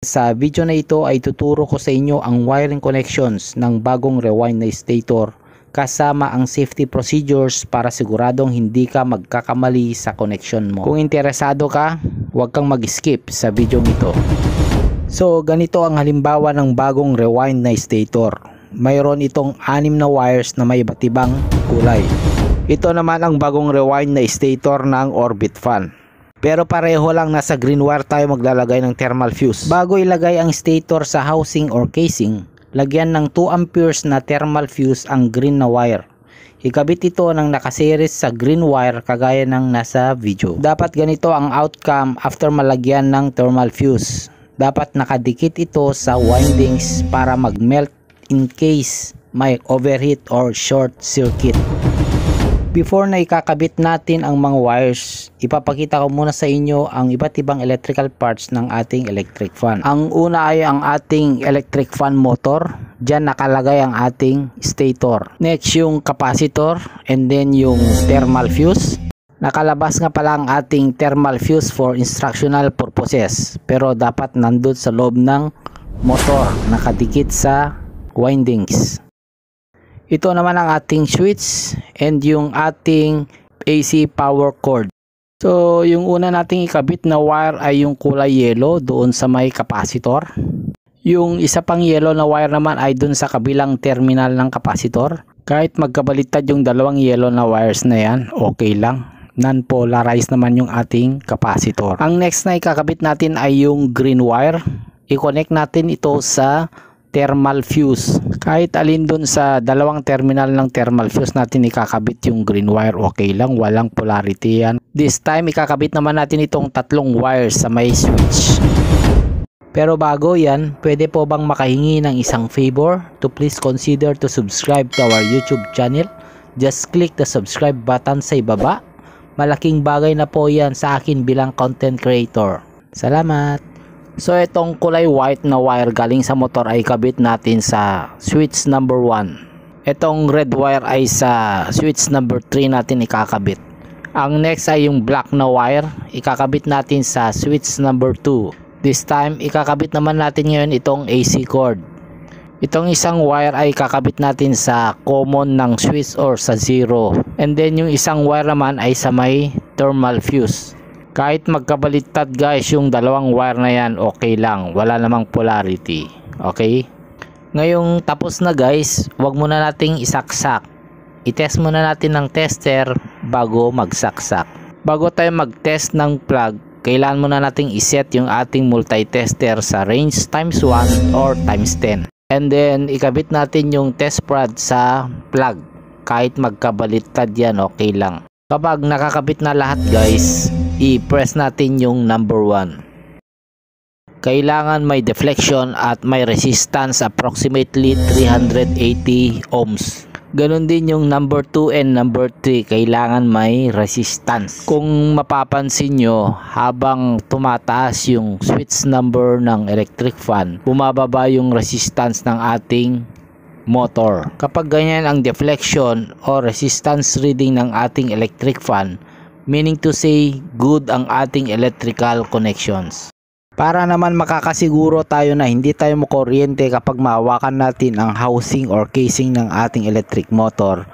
Sa video na ito ay tuturo ko sa inyo ang wiring connections ng bagong rewind na stator kasama ang safety procedures para siguradong hindi ka magkakamali sa connection mo. Kung interesado ka, huwag kang mag-skip sa video nito. So ganito ang halimbawa ng bagong rewind na stator. Mayroon itong 6 na wires na may iba't ibang kulay. Ito naman ang bagong rewind na stator ng orbit fan. Pero pareho lang, nasa green wire tayo maglalagay ng thermal fuse. Bago ilagay ang stator sa housing or casing, lagyan ng 2 amperes na thermal fuse ang green na wire. Ikabit ito ng nakaseries sa green wire kagaya ng nasa video. Dapat ganito ang outcome after malagyan ng thermal fuse. Dapat nakadikit ito sa windings para mag-melt in case may overheat or short circuit. Before na ikakabit natin ang mga wires, ipapakita ko muna sa inyo ang iba't ibang electrical parts ng ating electric fan. Ang una ay ang ating electric fan motor. Diyan nakalagay ang ating stator. Next yung capacitor, and then yung thermal fuse. Nakalabas nga pala ang ating thermal fuse for instructional purposes, pero dapat nandun sa loob ng motor, nakadikit sa windings. Ito naman ang ating switch and yung ating AC power cord. So yung una nating ikabit na wire ay yung kulay yellow doon sa may capacitor. Yung isa pang yellow na wire naman ay doon sa kabilang terminal ng capacitor. Kahit magkabaliktad yung dalawang yellow na wires na yan, okay lang. Non-polarized naman yung ating capacitor. Ang next na ikakabit natin ay yung green wire. I-connect natin ito sa thermal fuse. Kahit alin dun sa dalawang terminal ng thermal fuse natin ikakabit yung green wire, okay lang, walang polarity yan. This time ikakabit naman natin itong 3 wires sa may switch. Pero bago yan, pwede po bang makahingi ng isang favor? To please consider to subscribe to our YouTube channel. Just click the subscribe button sa ibaba. Malaking bagay na po yan sa akin bilang content creator. Salamat! So itong kulay white na wire galing sa motor ay kabit natin sa switch number 1. Itong red wire ay sa switch number 3 natin ikakabit. Ang next ay yung black na wire, ikakabit natin sa switch number 2. This time ikakabit naman natin ngayon itong AC cord. Itong isang wire ay kakabit natin sa common ng switch or sa 0. And then yung isang wire naman ay sa may thermal fuse. Kahit magkabaliktad guys yung dalawang wire na yan, okay lang, wala namang polarity. Okay? Ngayong tapos na guys, wag muna nating isaksak. I-test muna natin ng tester bago magsaksak. Bago tayo mag-test ng plug, kailangan muna nating iset yung ating multi-tester sa range times 1 or times 10. And then ikabit natin yung test prod sa plug. Kahit magkabaliktad yan, okay lang. Kapag nakakabit na lahat guys, i-press natin yung number 1. Kailangan may deflection at may resistance approximately 380 ohms. Ganon din yung number 2 and number 3, kailangan may resistance. Kung mapapansin nyo, habang tumataas yung switch number ng electric fan, bumababa yung resistance ng ating motor. Kapag ganyan ang deflection o resistance reading ng ating electric fan, meaning to say good ang ating electrical connections. Para naman makakasiguro tayo na hindi tayo makuryente kapag mahawakan natin ang housing or casing ng ating electric motor,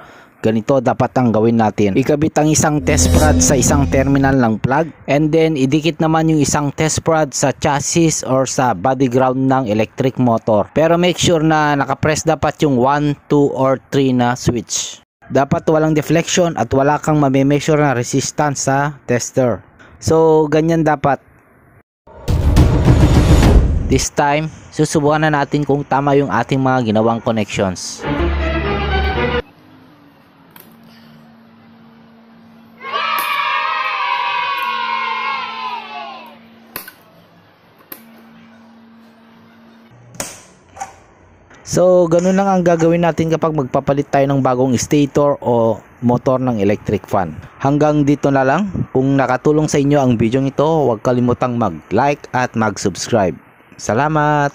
ganito dapat ang gawin natin. Ikabit ang isang test prod sa isang terminal ng plug, and then idikit naman yung isang test prod sa chassis or sa body ground ng electric motor. Pero make sure na nakapress dapat yung 1, 2 or 3 na switch. Dapat walang deflection at wala kang mame-measure na resistance sa tester. So ganyan dapat. This time, susubukan na natin kung tama yung ating mga ginawang connections. So, ganun lang ang gagawin natin kapag magpapalit tayo ng bagong stator o motor ng electric fan. Hanggang dito na lang. Kung nakatulong sa inyo ang video ito, huwag kalimutang mag-like at mag-subscribe. Salamat!